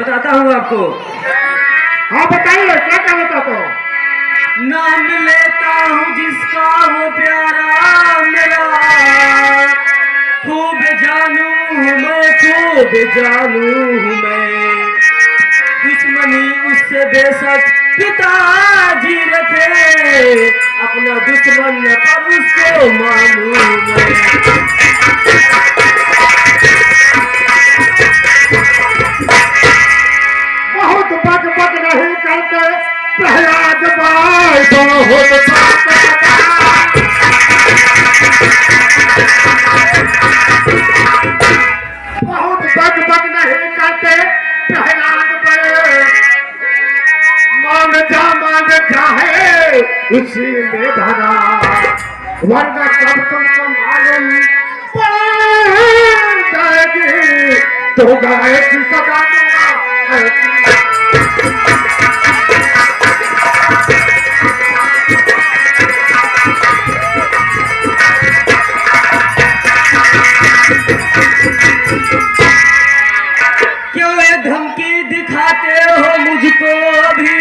बताता हूँ आपको। हाँ बताइए क्या कहना चाहते हो? नाम लेता हूँ जिसका वो प्यारा मेरा, खूब जानू हूँ मैं, खूब जानू हूँ मैं। दुश्मनी उससे बेशक पिताजी रखे, अपना दुश्मन पर उसको मानू मैं। बहुत बक बक नहीं करते प्रहलाद भाई, बहुत बक बक नहीं करते प्रहलाद भाई। मान जा है उसी में धरा, वरना कब तुमको मालूम पड़ जाएगी तो गाय की सजा दूंगा। क्यों ये धमकी दिखाते हो मुझको भी?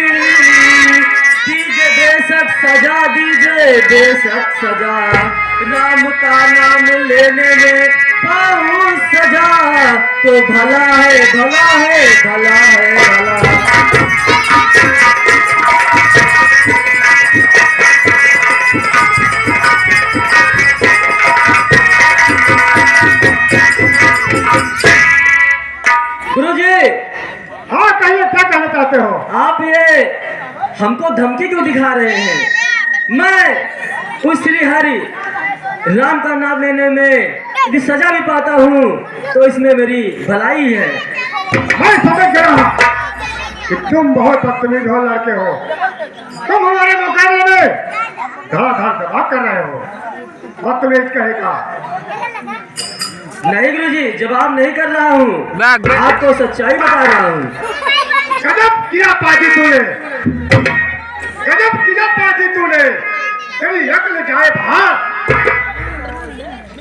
दीजिए बेशक सजा, दीजिए बेशक सजा। राम का नाम लेने में पाऊं सजा, तो भला है भला है भला है भला। गुरुजी, हाँ कहिए क्या कहना चाहते हो? आप ये हमको धमकी क्यों दिखा रहे हैं? मैं उस श्री हरि राम का नाम लेने में यदि सजा भी पाता हूँ तो इसमें मेरी भलाई है। मैं समझ गया कि तुम बहुत बदतमीज हो लड़के हो। तुम हमारे मुकाबले में धड़ाधड़ जवाब कर रहे हो। बदतमीज कहेगा। नहीं गुरुजी, जवाब नहीं कर रहा हूँ, आपको सच्चाई बता रहा हूँ। गजब किया पाजी तूने, गजब किया पाजी तूने। तेरी अक्ल जाए बाहर।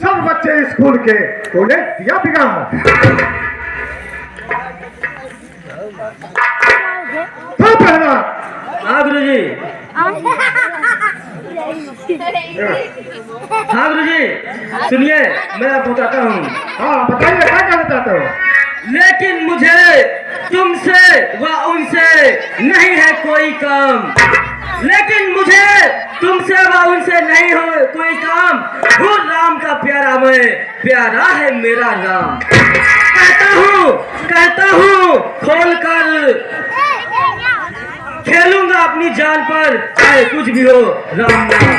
सब बच्चे स्कूल के तूने दिया बिगाड़। तो पहला हाँ गुरुजी, हाँ गुरुजी सुनिए, मैं आपको बताता हूँ। हाँ बताइए क्या कहना चाहते हो? लेकिन मुझे तुमसे व उनसे नहीं है कोई काम, लेकिन मुझे तुमसे व उनसे नहीं हो कोई काम। हूँ राम का प्यारा मैं, प्यारा है मेरा नाम। कहता हूँ खोल कर खेलूंगा अपनी जान पर, चाहे कुछ भी हो राम नाम।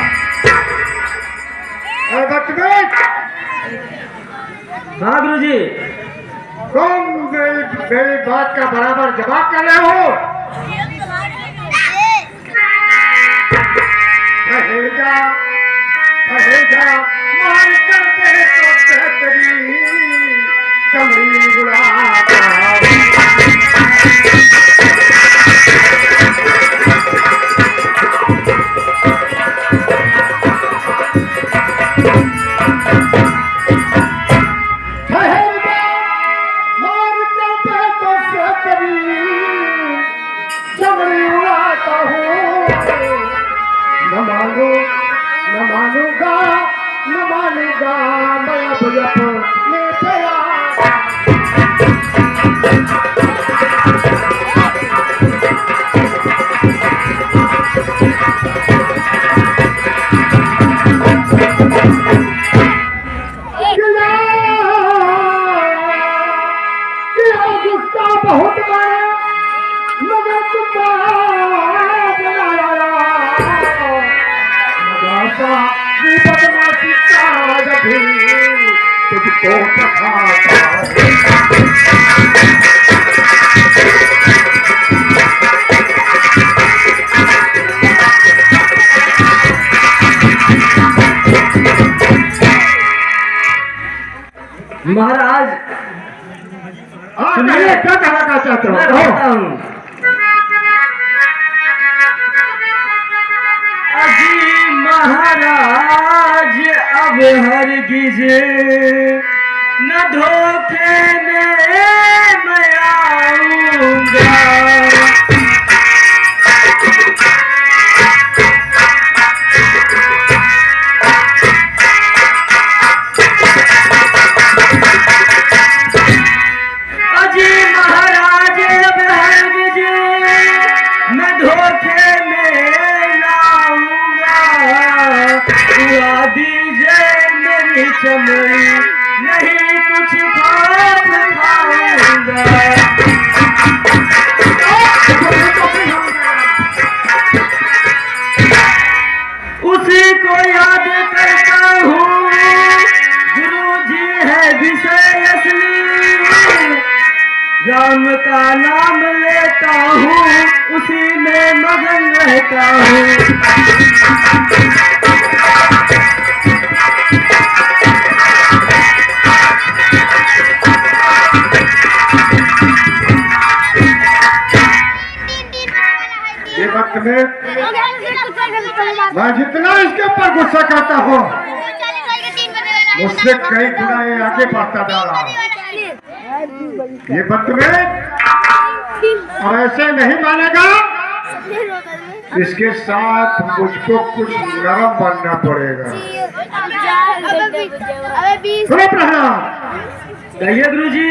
हाँ गुरुजी, तुम मेरी बात का बराबर जवाब कर रहे हो। कहेगा मार करते तो तेरी चमड़ी उड़ाता। न मानूंगा मैं अब अपने प्यार। ये बदमाशी आज भी तुझको दिखाता महाराज हाँ कहिए क्या कहना चाहते हो मैं कहो। कहता हूँ अजी महाराज अब हरगिज न धोखे में मैं आऊंगा अजी महाराज अब हरगिज मैं धोखे में लाऊंगा उड़ा दीजिए मेरी चमड़ी नहीं कुछ खाप खाऊंगा उसी को याद करता हूँ गुरु जी है विषय असली राम का नाम लेता हूँ उसी में मगन रहता हूँ ये वक्त में मैं जितना इसके ऊपर गुस्सा करता हूँ मुझसे कई गुना ये आगे बढ़ता जा रहा है ये वक्त में और ऐसे नहीं मानेगा इसके साथ मुझको कुछ नरम बनना पड़ेगा सुनो प्रहलाद कहिए गुरु जी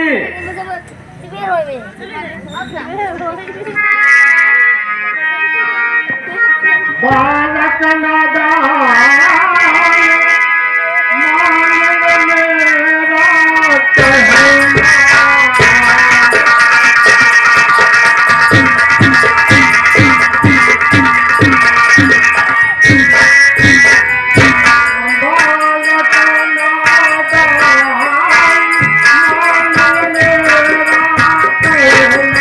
बालक नादान मान मेरा कहना बालक नादान मान मेरा कहना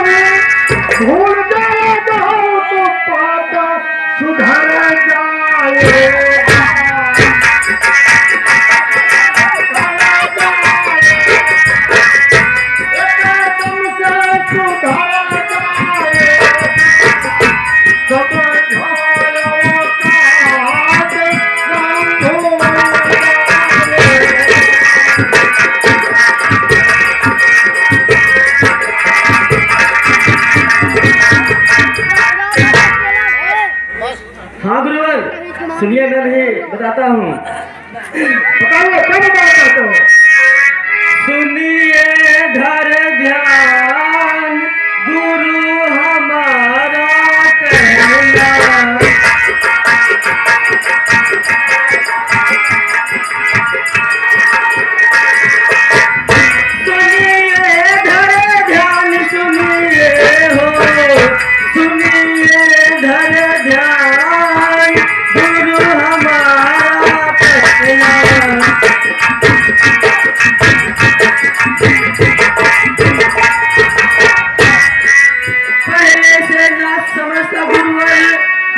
भूल जाएगा तो पाता सुधर जाएगा तुमसे सुधर जाएगा सब हाँ गुरुवर सुनिए मैं भी बताता हूँ बताइए क्या बताना चाहते हो सुनिए धर ध्यान गुरु हमारा कहना सुनिए धर ध्यान सुनिए हो सुनिए धर ध्यान गुरु हमारा कहना पहले से न समझता गुरुवर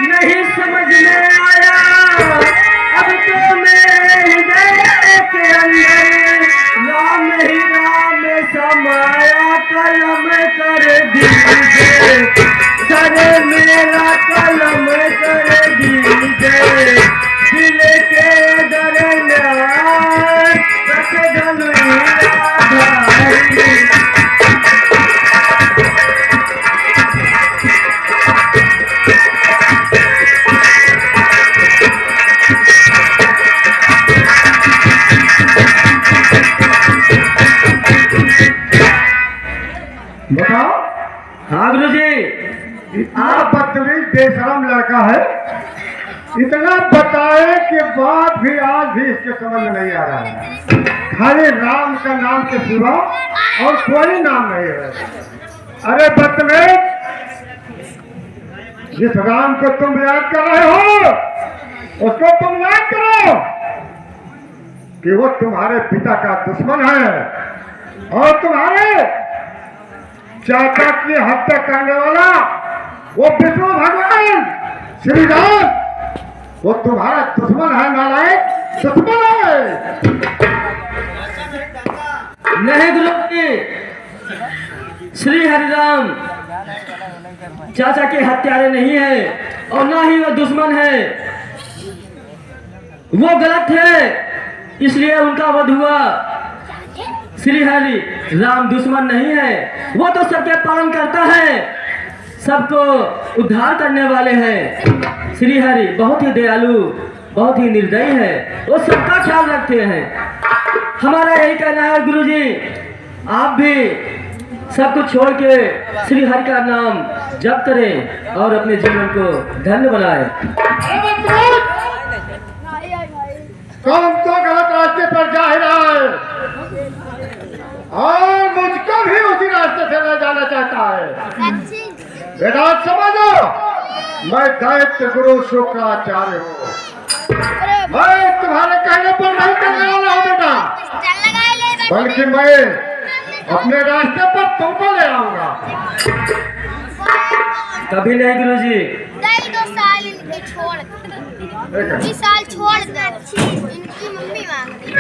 नहीं समझ में आया अब तो मेरे हृदय के अंदर राम ही राम समाया कलम कर दीजिए सर मेरा कलम इतना बदतमीज बेशरम लड़का है, इतना बताए के बाद भी आज भी इसके समझ में नहीं आ रहा है। खाली राम का नाम के सिवा और कोई नाम नहीं है। अरे बदतमीज, जिस राम को तुम याद कर रहे हो उसको तुम याद करो कि वो तुम्हारे पिता का दुश्मन है और तुम्हारे चाचा की हत्या करने वाला वो विष्णु भगवान श्री राम, वो तुम्हारा दुश्मन है, नालायक दुश्मन है। नहीं गुरु जी, श्री हरिराम चाचा के हत्यारे नहीं है और ना ही वो दुश्मन है। वो गलत है इसलिए उनका वध हुआ। श्री हरि राम दुश्मन नहीं है, वो तो सबके पालन करता है, सबको उद्धार करने वाले हैं। श्री हरि बहुत ही दयालु, बहुत ही निर्दयी है, वो सबका ख्याल रखते हैं। हमारा यही कहना है गुरुजी, आप भी सब कुछ छोड़ के श्री हरि का नाम जप करें और अपने जीवन को धन्य बनाएं। कौन तो गलत रास्ते पर जा ही रहा है और मुझको भी उसी रास्ते से ले जाना चाहता है। बेटा समझो, मैं दैत्य गुरु शुक्राचार्य हूँ, मैं तुम्हारे कहने पर नहीं चलने वाला हूँ बेटा, बल्कि मैं अपने रास्ते पर तुमको ले आऊंगा। कभी नहीं गुरुजी। 2 साल इनके छोड़, 20 साल छोड़ दे, इनकी मम्मी मांगती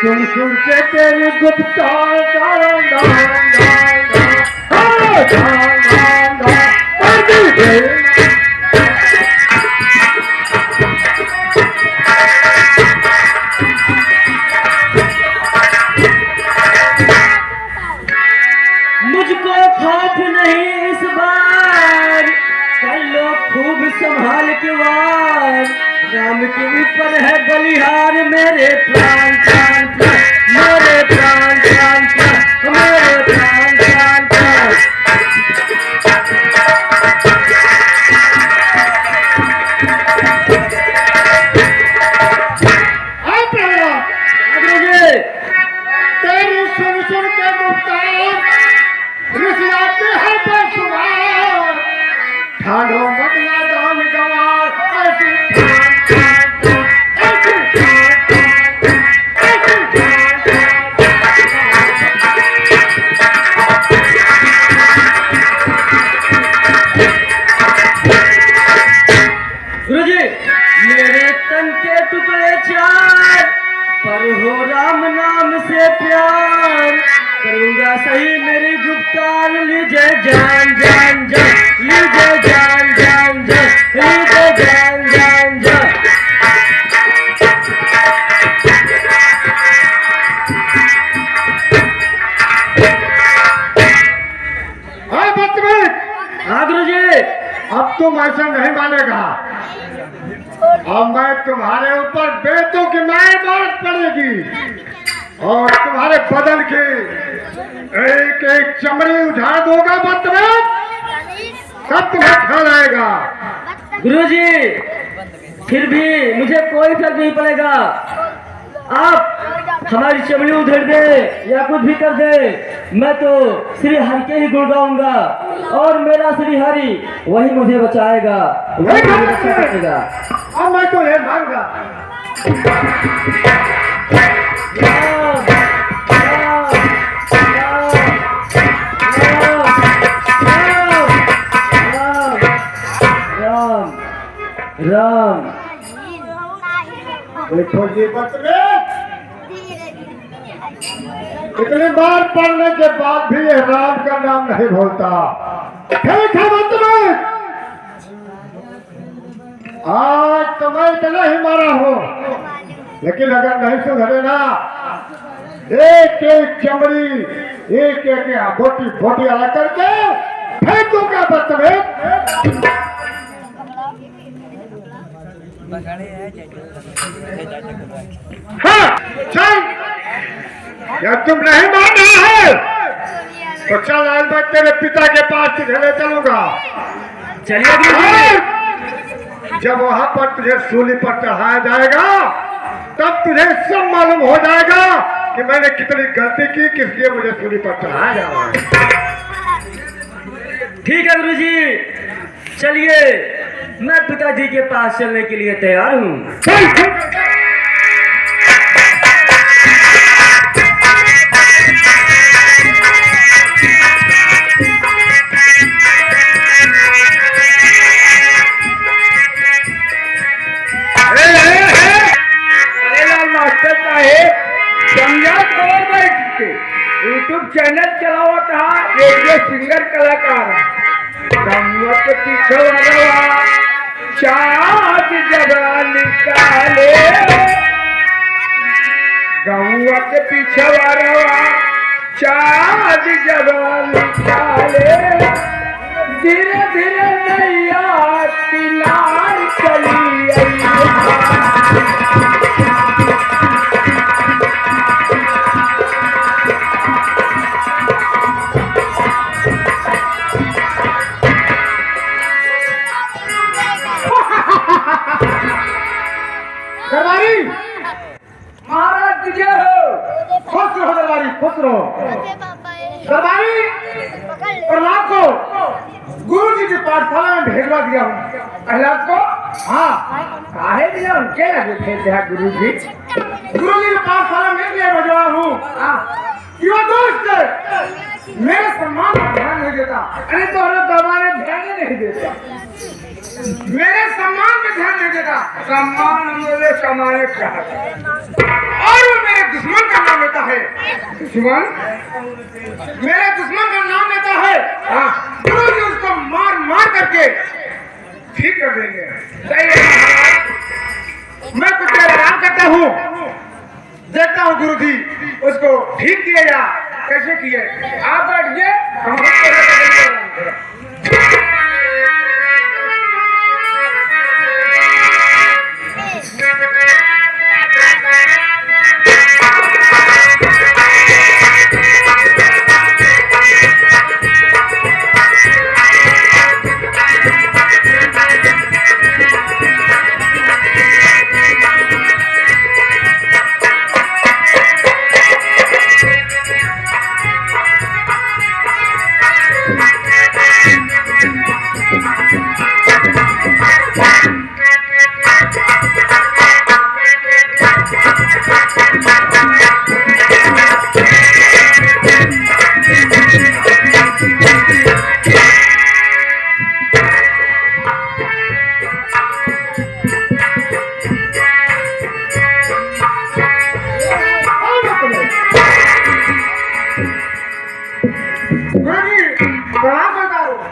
सुन सुन के तेरी गुप्ता मुझको खौफ नहीं इस बार, कर लो खूब संभाल के वार। राम के ऊपर है बलिहार, मेरे प्राण प्राण प्राण, मेरे प्राण प्राण प्राण, मेरे प्राण प्राण प्राण। तेरी सुन सुन के मुफ्तार रिश्ते हैं बेशुमार, ठाड़ो बदला दाम गवार, ऐसी गुरुजी, मेरे तन के टुकड़े चार, पर हो राम नाम से प्यार। करूंगा सही मेरी गुप्तार, लीजिए जान जान जान, लीजिए जान जान जान, लीजिए जान जान जान। हाँ बदतमीज, हाँ गुरुजी। अब तुम ऐसा नहीं मानेगा, अब मैं तुम्हारे ऊपर बेटों की मार पड़ेगी और तुम्हारे बदन की एक एक चमड़ी उझाड़ दूंगा बदतमीज, सब तुम्हें ख्याल आएगा। गुरुजी, फिर भी मुझे कोई फर्क नहीं पड़ेगा। आप हमारी चमड़ी उधेड़ दे या कुछ भी कर दे, मैं तो श्री हरि के ही गुण गाऊंगा और मेरा श्री हरि वही मुझे बचाएगा, वही मुझे रक्षा करेगा। अब मैं तो ये मारूंगा। राम राम। देखो जी बदतमीज, इतनी बार पढ़ने के बाद भी ये राम का नाम नहीं भूलता। ठीक है बदतमीज, आज तो मैं इतना ही मारा हूँ, लेकिन अगर नहीं सुधरे ना, एक एक चमड़ी, एक एक बोटी बोटी अलग करके फेंकूंगा बस में। हाँ, चल, या तुम नहीं मानना है तो चल, आज मैं तेरे पिता के पास तुझे ले चलूंगा। चलिए गुरुजी। जब वहां पर तुझे सूली पर चढ़ाया जाएगा तब तुझे सब मालूम हो जाएगा कि मैंने कितनी गलती की, किस लिए मुझे सूली पर चढ़ाया जा रहा है। ठीक है गुरुजी, चलिए मैं पिताजी के पास चलने के लिए तैयार हूँ। मास्टर साहेब समझा कौन बैठ के यूट्यूब चैनल चलावा था, रेडियो सिंगर कलाकार गंगा के पीछे वाला चाँद जगह निकाले, गंगा के पीछे वाला चाँद जगह निकाले, धीरे धीरे नैया किनार चली आई। दरबारी महाराज की जय हो। खुश रहो दरबारी, खुश रहो। दरबारी प्रहलाद को गुरु जी के पाठशाला में भेजवा दिया हूँ। प्रहलाद को? हाँ। काहे दिया? उनके लगे थे गुरु जी के पाठशाला में इसलिए भेजवा हूँ क्यों दोस्त मेरे सम्मान पर ध्यान नहीं देता। अरे तो दरबारी ध्यान ही नहीं देता, मेरे सम्मान पे ध्यान नहीं देता। सम्मान मेरे कमाने का और वो मेरे दुश्मन का नाम लेता है। दुश्मन? मेरे दुश्मन का नाम लेता है। हाँ, गुरु जी उसको मार मार करके ठीक कर देंगे। सही है महाराज, मैं कुछ देर आराम करता हूँ, देखता हूँ गुरु जी उसको ठीक किए या कैसे किए। आप बैठिए, हम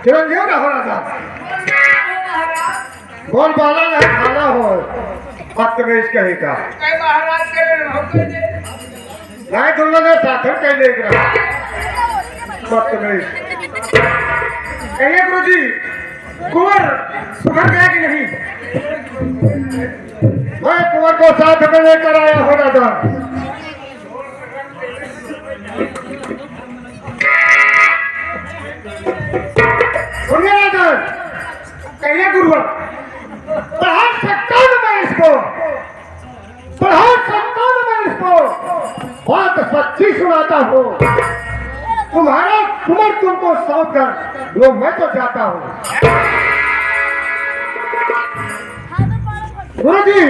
चिरंजीव का होना था। कौन बाला नहीं खाना हो बदतमीज कहीं का नहीं, तुम लोग साथर कह देख रहा बदतमीज। कहिए गुरु जी कुंवर सुधर गया कि नहीं? मैं कुंवर को साथ में लेकर आया होना था। कहिए गुरु पढ़ा सकता हूँ मैं इसको, पढ़ा सकता हूँ मैं इसको, बात सच्ची सुनाता हूँ। तुम्हारा कुंवर तुमको सौंप कर लो, मैं तो जाता हूँ। गुरु जी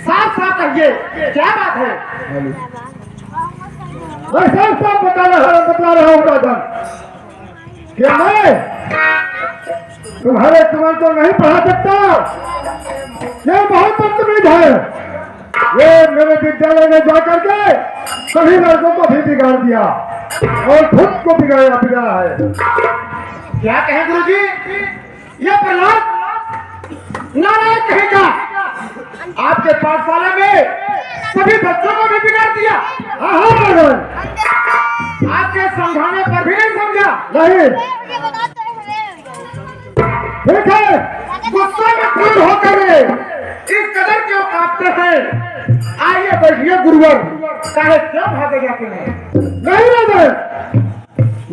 साफ साफ कहिए क्या बात है? मैं साफ साफ बता रहा हूँ दादा, क्या मैं तुम्हारे कुंवर को नहीं पढ़ा सकता? ये बहुत बदतमीज है। ये मेरे विद्यालय में जाकर के सभी लड़कों को भी बिगाड़ दिया और खुद को बिगाड़ा है। क्या कहें गुरु जी? ये प्रहलाद नारायण कहेगा आपके पाठशाला में सभी बच्चों को भी बिगाड़ दिया। हाँ हाँ मैडम, आपके समझाने पर भी नहीं समझा। नहीं ठीक है, गुस्से में खून होकर इस कदर क्यों कांपते हैं? आइए बैठिए गुरुवर, काहे क्यों भागे जाते हैं? नहीं मैडम,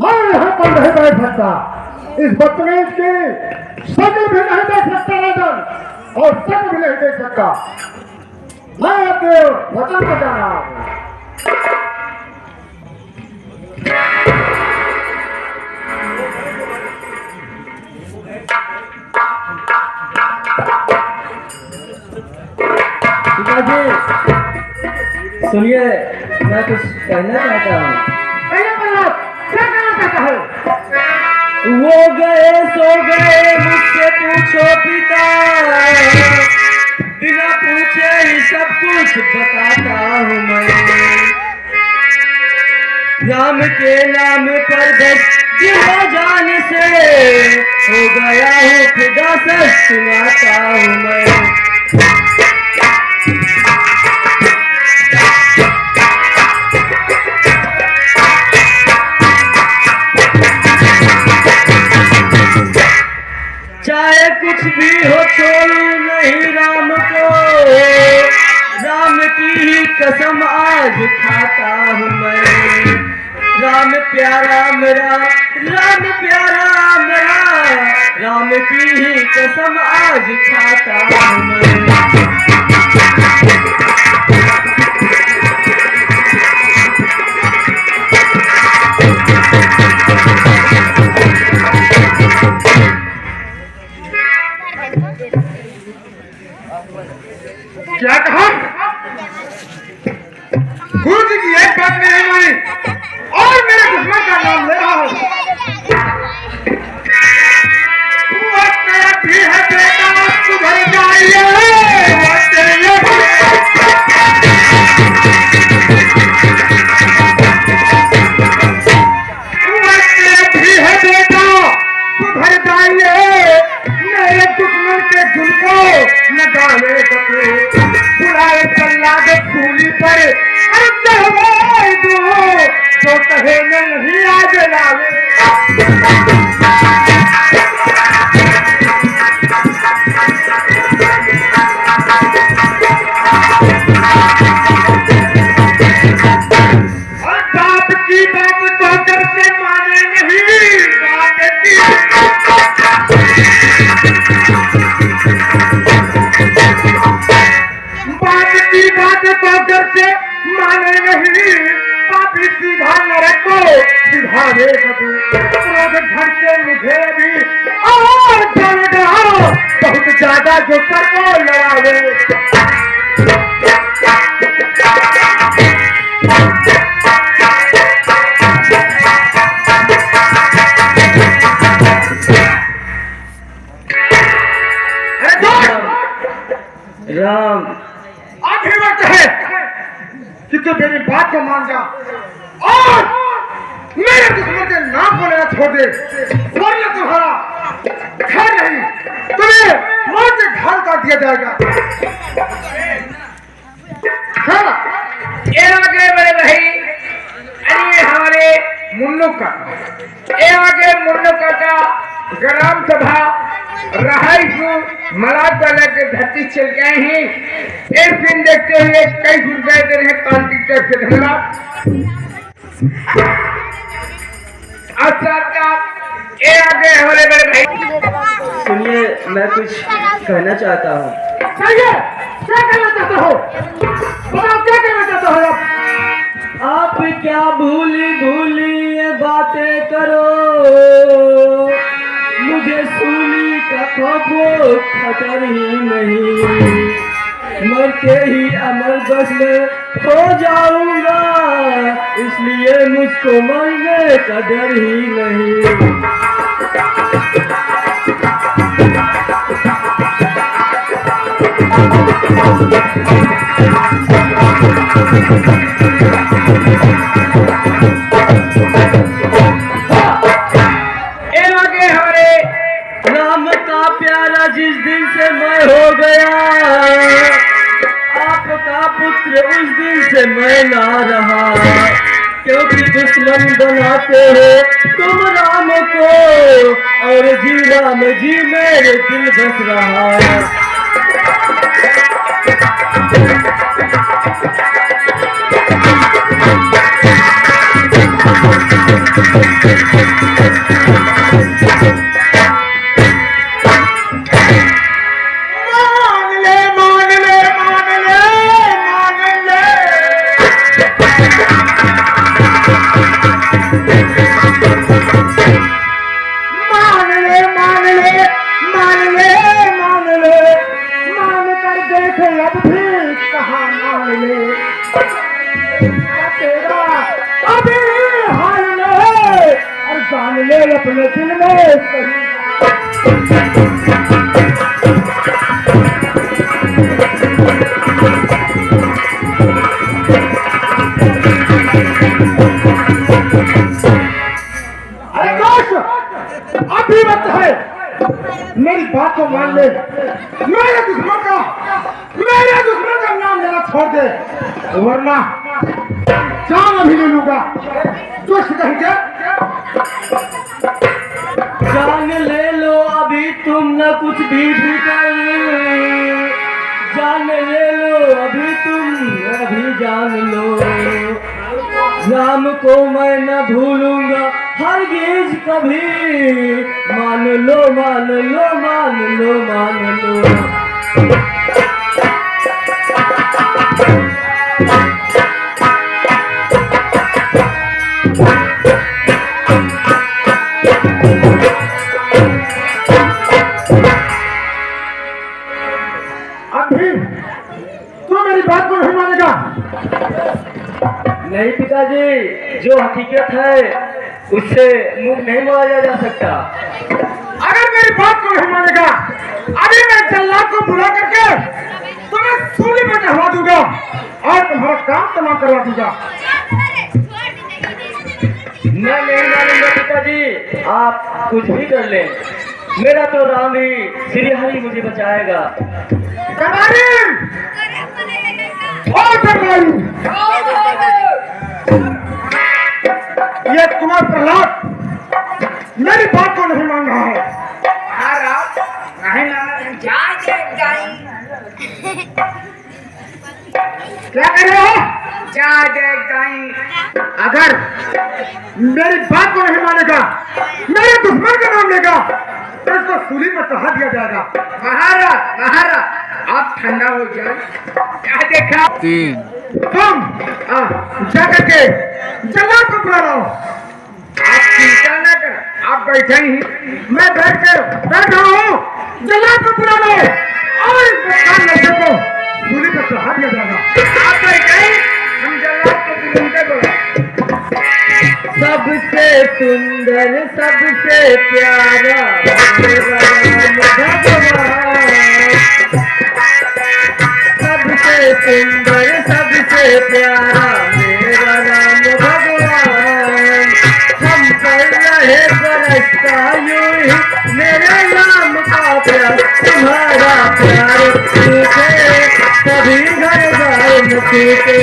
मैं यहाँ पर नहीं बैठ सकता। इस बदतमीज की शक्ल भी नहीं देख सकता मैडम, और शक्ल भी नहीं देख सकता। मैं अपने वतन को जा रहा हूँ। पिताजी सुनिए, मैं कुछ कहना चाहता हूँ। क्या कहना चाहता है? वो गए सो गए मुझसे पूछो पिता, बिना पूछे ही सब कुछ बताता हूँ मैं। राम के नाम पर बस दिलो जान से हो गया हूँ खुदा से सुनाता हूँ मैं। चाहे कुछ भी हो छोड़ू नहीं राम को, राम की ही कसम आज खाता हूँ मैं। राम प्यारा मेरा, राम प्यारा मेरा, राम की ही कसम आज खाता हूँ मैं। क्या कहा? गुरु जी की एक बात नहीं मानी और मेरे दुश्मन का नाम ले रहा हूँ। भी है बेटा, सुधर जाइए। भी है बेटा, सुधर जाइए। मेरे दुश्मन के गुल को न डाले बुलाए कल्लाद फूली पर चढ़वाए दो, तो कहे नहीं आज लावे। और बाप की बात को करके माने नहीं, बाप की बात को करके माने नहीं। पापी सीधा नरक को सिधारे कदू, क्रोध घर से मुझे भी और जल गया बहुत ज्यादा जो सर को लड़ावे। राम आखिरी वक्त है कि तू मेरी बात को मान जा और मेरे दुश्मन के नाम को लेना छोड़ दे, वरना तुम्हारा घर नहीं, तुम्हें मौत के घर कर दिया जाएगा। हाँ, ये आगे बड़े भाई, अरे हमारे मुन्नू का, ये आगे मुन्नू का ग्राम सभा रहाई मलाद वाला के धरती चल गए हैं। एक फिल्म देखते हुए कई रुपए दे रहे पार्टी के धन्यवाद। ये आगे हमारे बड़े भाई सुनिए, मैं कुछ कहना चाहता हूँ। कहिए, क्या कहना चाहते हो? बताओ क्या कहना चाहते हो? आप क्या भूली भूली ये बातें करो, मुझे सूली का खौफो खतर ही नहीं। मरते ही अमर बस में हो जाऊंगा, इसलिए मुझको मरने का डर ही नहीं। राम का प्यारा जिस दिन से मैं हो गया, ना रहा, क्योंकि दुश्मन बनाते हो तुम राम को, और जी राम जी मेरे दिल बस रहा। अपने दिल में अरे दोस्त, अभी वक्त है, मेरी बात को मान ले। मेरे दुश्मन का नाम लेना छोड़ दे, वरना जान अभी ले लूंगा। दोस्त कहेंगे जान ले लो अभी तुम न कुछ भी फिकर, जान ले लो अभी तुम अभी जान लो, राम को मैं न भूलूंगा हरगिज कभी, मान लो मान लो मान लो मान लो। बात को नहीं मानेगा। नहीं पिताजी, जो हकीकत है उससे मुंह नहीं मोड़ा जा सकता। अगर मेरी बात को नहीं मानेगा, अभी मैं जल्लाद को बुला करके तुम्हें सूली में चढ़वा दूंगा और तुम्हारा काम तमाम करवा दूंगा। मैं नहीं मानूंगा पिताजी, आप कुछ भी कर लें, मेरा तो राम ही श्री हरि मुझे बचाएगा। ये कुमार प्रहलाद मेरी बात को नहीं मान रहा है। क्या कर रहे हो? अगर मेरी बात को नहीं मानेगा, मेरे दुश्मन का नाम लेगा तो इसको सूली में चढ़ा दिया जाएगा। महाराज आप ठंडा हो जाए। क्या देखा? तुम जा करके जल्लाद को बुला लाओ। आप चिंता न कर, आप बैठे ही, मैं बैठा हूँ। जल्लाद को बुला लो और इस बदकाम लड़के को सूली पर चढ़ा दिया जाएगा। आप बैठे ही, हम जल्लाद को बुलाते बोला। सबसे सुंदर सबसे प्यारा मेरा राम भगवान, सबसे सुंदर सबसे प्यारा मेरा राम भगवान, हम कर रहे बरसता यूं ही मेरे राम का प्यार, तुम्हारा प्यार टूटे सभी घर बार न टूटे,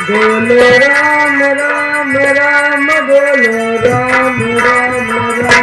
बोलो राम राम राम राम, बोलो राम राम राम।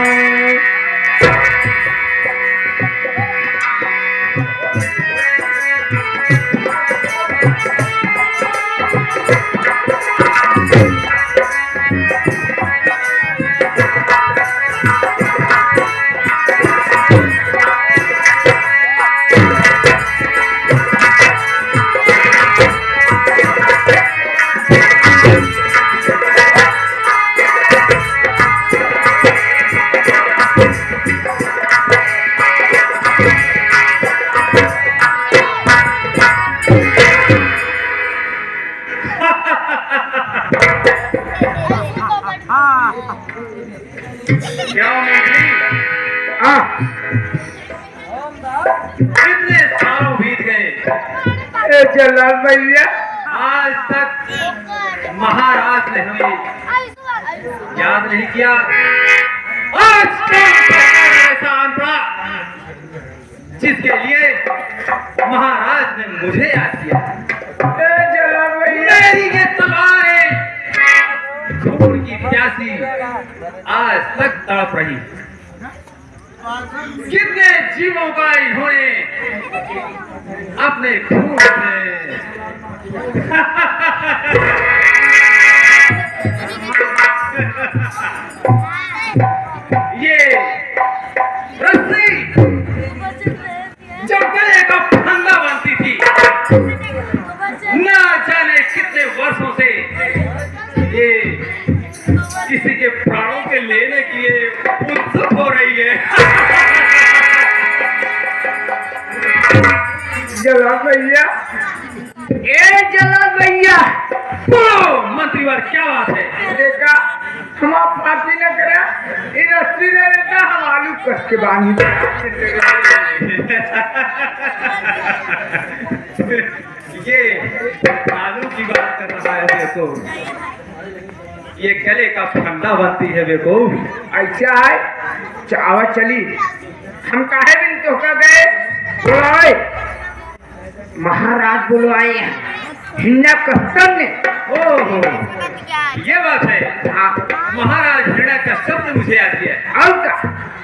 कितने सालों बीत गए जल्लाद भैया, आज तक महाराज ने हमें याद नहीं किया। आज का ऐसा था जिसके लिए महाराज ने मुझे याद किया। जनाब भैया मेरी ये तलवारें खून की प्यासी आज तक तड़प रही। कितने जीवों का इन्होंने अपने खून में ये रस्सी जब गले का फंदा बनती थी, ना जाने कितने वर्षों से ये किसी के प्राणों के लेने के लिए उत्सुक हो रही है। जनाब भैया जनाब भैया बोलो मंत्रीवर, क्या बात है? देखा हम आप पार्टी न करा इन रस्सी ने लेता हम आलू कस के बांधी ये आलू की बात कर रहा है देखो, ये गले का फंदा बनती है देखो। ऐसा है चावल चली हम काहे दिन तो का गए बुलाए महाराज बुलवाए हिन्ना कस्टम ने। ओहो, ये बात है। हाँ महाराज हिरण्य कश्यप ने मुझे याद किया। और का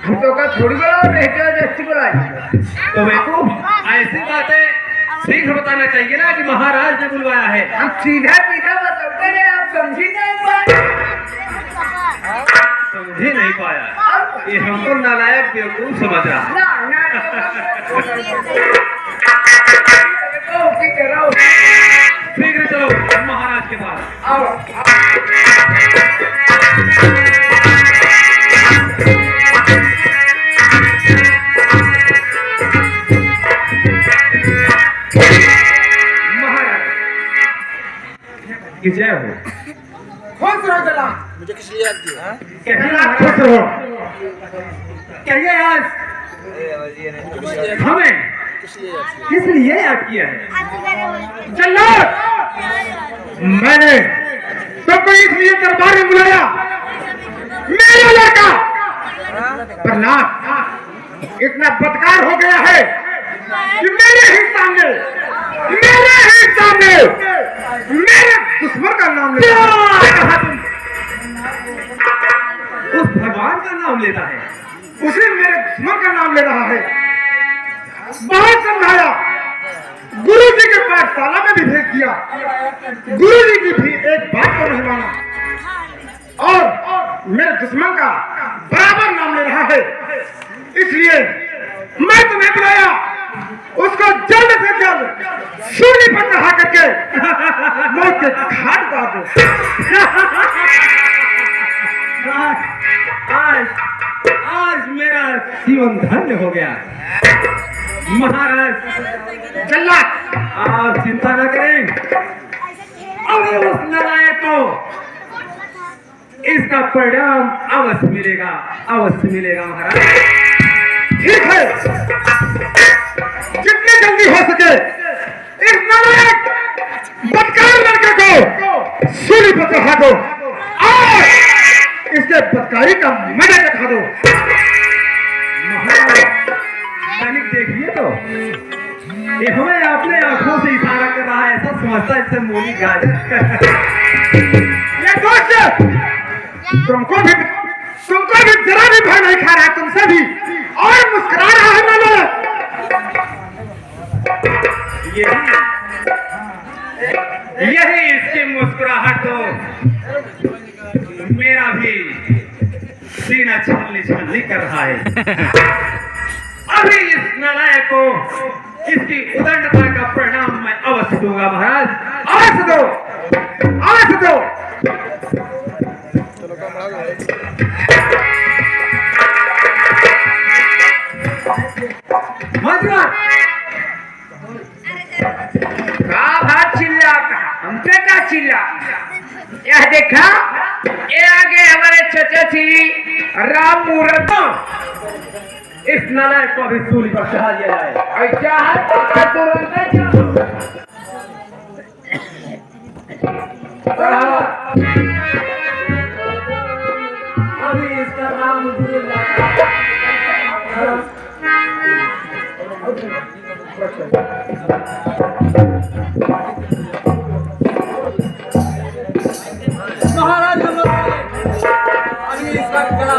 हम तो का थोड़ी बोला रहते जैसी बुलाई तो देखो ऐसी बातें शीघ्र बताना चाहिए ना कि महाराज ने बुलवाया है। हम सीधा सीधा बताते रहे आप समझी नहीं पाए। समझ ही नहीं पाया, ये हमको नालायक बेवकूफ समझ रहा है। शीघ्र चलो महाराज के पास। महाराज की जय हो। खुश रहो जला खुश रहो। कहिए आज हमें किस लिए याद किया है? जल्लाद, मैंने तुमको इसलिए दरबार में बुलाया, मेरा लड़का प्रहलाद इतना बदकार हो गया है कि मेरे ही सामने मेरे दुश्मन का नाम लेता है। उस भगवान का नाम लेता है। उसे मेरे दुश्मन का नाम ले रहा है। बहुत समझाया, गुरु जी के पाठशाला में भी भेज दिया, गुरु जी की भी एक बात को नहीं माना और मेरे दुश्मन का बराबर नाम ले रहा है। इसलिए मैं तुम्हें बुलाया, उसको जल्द से जल्द सूली पर चढ़ा करके मौत के घाट उतार दो। आज मेरा जीवन धन्य हो गया। महाराज जल्लाद, आप चिंता न करें, अभी उस नालायक को इसका परिणाम अवश्य मिलेगा, अवश्य मिलेगा महाराज। ठीक है, जितनी जल्दी हो सके इस नालायक बदकार लड़के को सूली पर चढ़ा दो और इसके बदकारी का मजा चखा दो। महाराज मैंने देखिए तो ये हमें अपने आंखों से इशारा कर रहा है, ऐसा समझता है इससे मूली गाजर। ये दोस्त तुमको भी जरा भी भय नहीं खा रहा है, तुमसे भी और मुस्कुरा रहा है। मैंने यही इसकी मुस्कुराहट तो मेरा भी सीना छलनी छलनी कर रहा है। अभी इस नालायक को इसकी उदंडता का परिणाम मैं अवश्य दूंगा महाराज, अवश्य दो, अवश्य दो। मंत्रीवर का भात चिल्ला हमसे का चिल्ला यह देखा ये आगे हमारे चचा श्री राम मुहूर्त इस नालायक को अभी सूली पर चढ़ा दिया जाए। ऐसा है तो तुरंत अभी इसका नाम महाराज हम लोग अभी इसका गला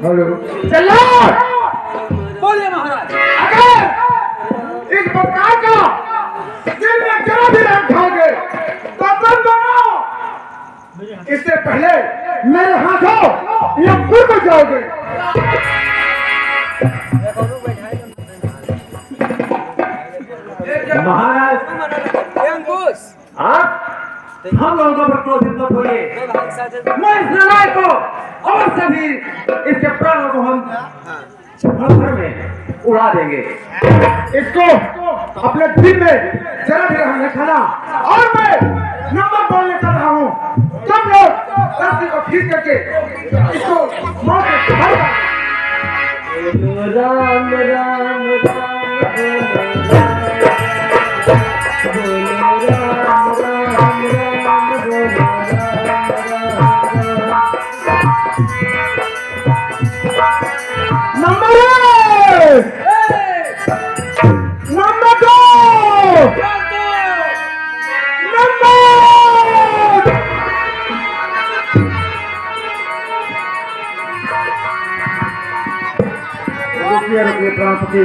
हेलो चलो बोलिए महाराज। अगर इस बंगाल का दिल में जरा भी रंग खाओगे तो तुम दोनों इससे पहले मेरे हाथों ये खुद जाओगे। महाराज आप हम लोगों पर क्रोधित मत होइए। मैं इस लड़ाई को और सभी इसके प्राणों को हम भर में उड़ा देंगे। इसको अपने दिल में जरा भी रहने खाना और मैं नंबर बोलने कर रहा हूँ। तुम लोग रस्सी को खींच करके इसको मौत के घर राम राम नंबर एक, नंबर दो, नंबर रुकिए प्राणपति।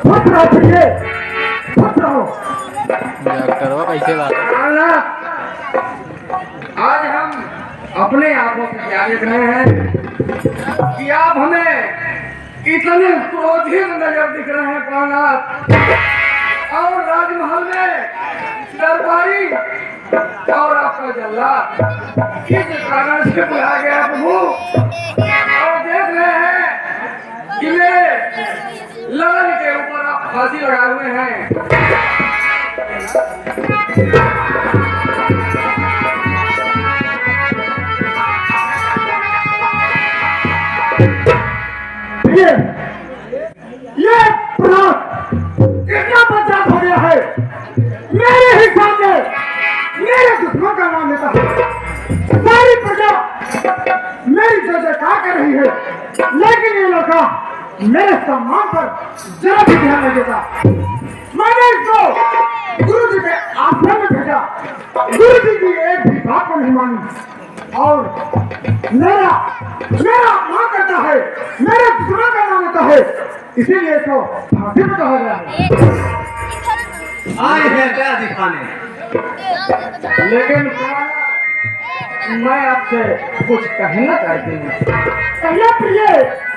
खुश रहो प्रिय, खुश रहो। डॉक्टरवा कैसे बात आज हम अपने आंखों से क्या देख रहे हैं कि आप हमें इतने क्रोधित नजर दिख रहे हैं प्राणनाथ, और राजमहल में दरबारी और आपका जल्लाद किस कारण से बुलाया गया प्रभु, और देख रहे हैं कि मेरे ललन के ऊपर आप फांसी लगाए हुए हैं। ये प्राण कितना बदनाम हो गया है। मेरे ही सामने मेरे दुश्मन का नाम लेता है। सारी प्रजा मेरी जय जयकार कर रही है, लेकिन ये लड़का मेरे सम्मान पर जरा भी ध्यान नहीं देता। मैंने इसको गुरु जी के आश्रम में भेजा, गुरु जी की एक भी बात को नहीं मानी और मेरा अपमान करता है, मेरे दुश्मन का नाम लेता है, इसीलिए तो फांसी पे कहा गया है। आए हैं क्या दिखाने, लेकिन मैं आपसे कुछ कहना चाहती हूँ। कहिए प्रिय,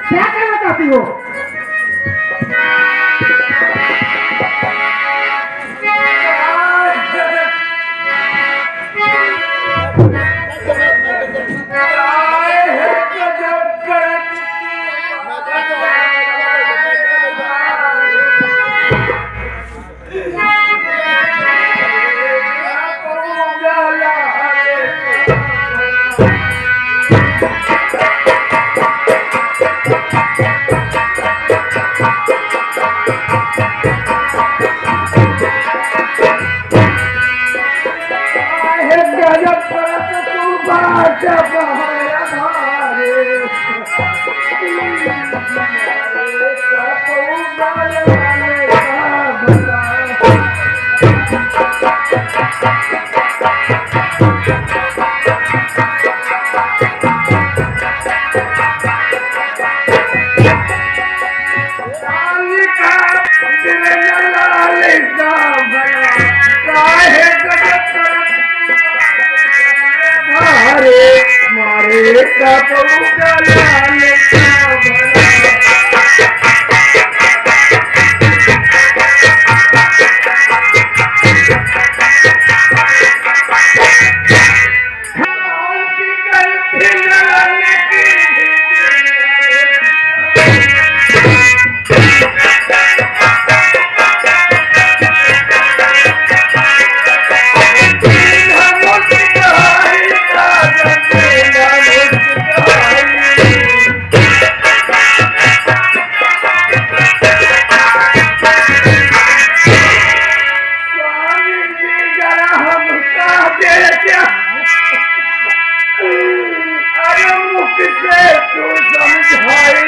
क्या कहना चाहती हो? किसे तू समझाई।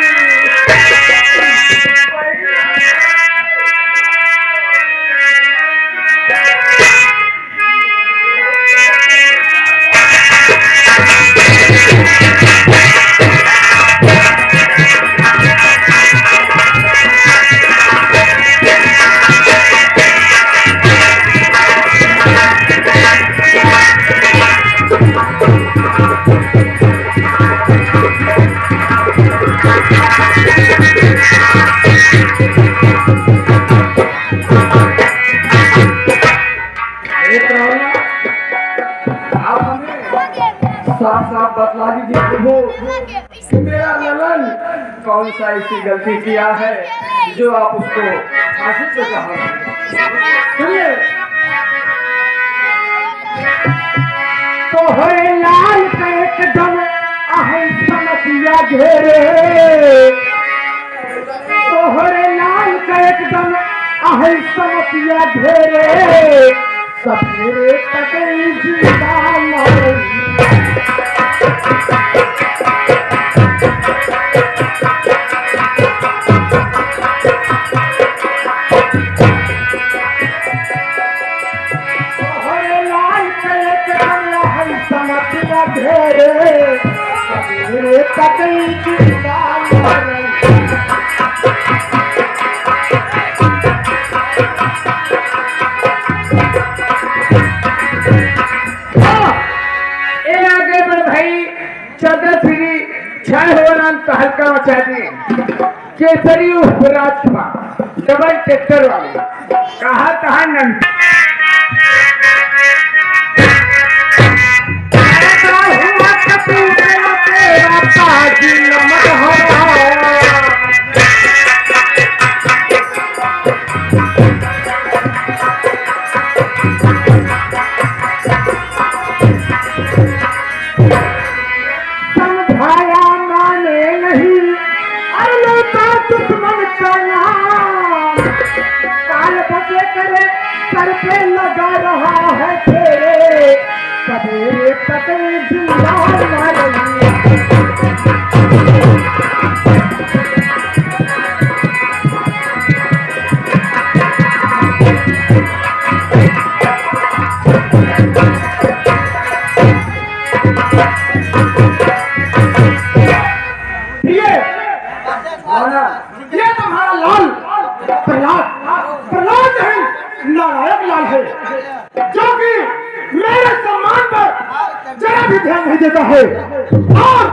साफ साफ बतला दीजिए प्रभु कि मेरा ललन कौन सा ऐसी गलती किया है जो आप उसको फांसी पे चढ़ा। सुनिए, तोहरे लाल का एकदम आहे समतिया घेरे, तोहरे लाल का एकदम आहे समतिया घेरे, सवेरे तक जीता मरे। तोहरे लाल का एकदम आहे समतिया घेरे, सवेरे तक जीता मरे। हल्का मचा दिए केसरी उपराजपा डबल ट्रैक्टर वाले कहा कहा नंद दुश्मन का नाम काल बजे करे सर पे लगा रहा है तेरे, सवेरे तक जिंदा न रही। ये तुम्हारा लाल प्रहलाद प्रहलाद नहीं नारायण लाल है, जो कि मेरे सम्मान पर जरा भी ध्यान नहीं देता है और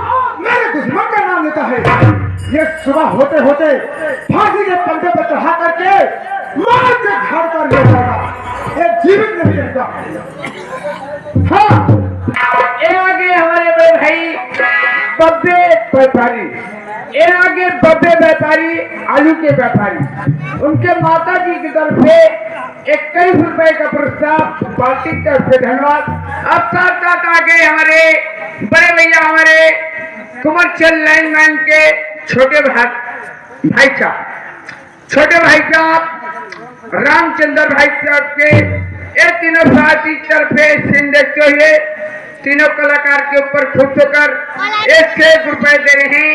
मेरे दुश्मन का नाम लेता है। ये सुबह होते होते फांसी के पंखे पर चढ़ा करके मार के घर पर ले जाएगा, ये जीवित नहीं रहता। हाँ, ये आगे हमारे बड़े भाई बब्बे व्यापारी, ये आगे बब्बे व्यापारी आलू के व्यापारी, उनके माता जी की तरफ से 21 रुपए का प्रस्ताव पार्टी की तरफ से धन्यवाद। अब साथ साथ आगे हमारे बड़े भैया हमारे कुमरचंद लाइनमैन के छोटे भाई साहब रामचंद्र भाई साहब के ये तीनों साथी तरफ से देखते हुए तीनों कलाकार के ऊपर खुश होकर 1 रुपए दे रहे हैं।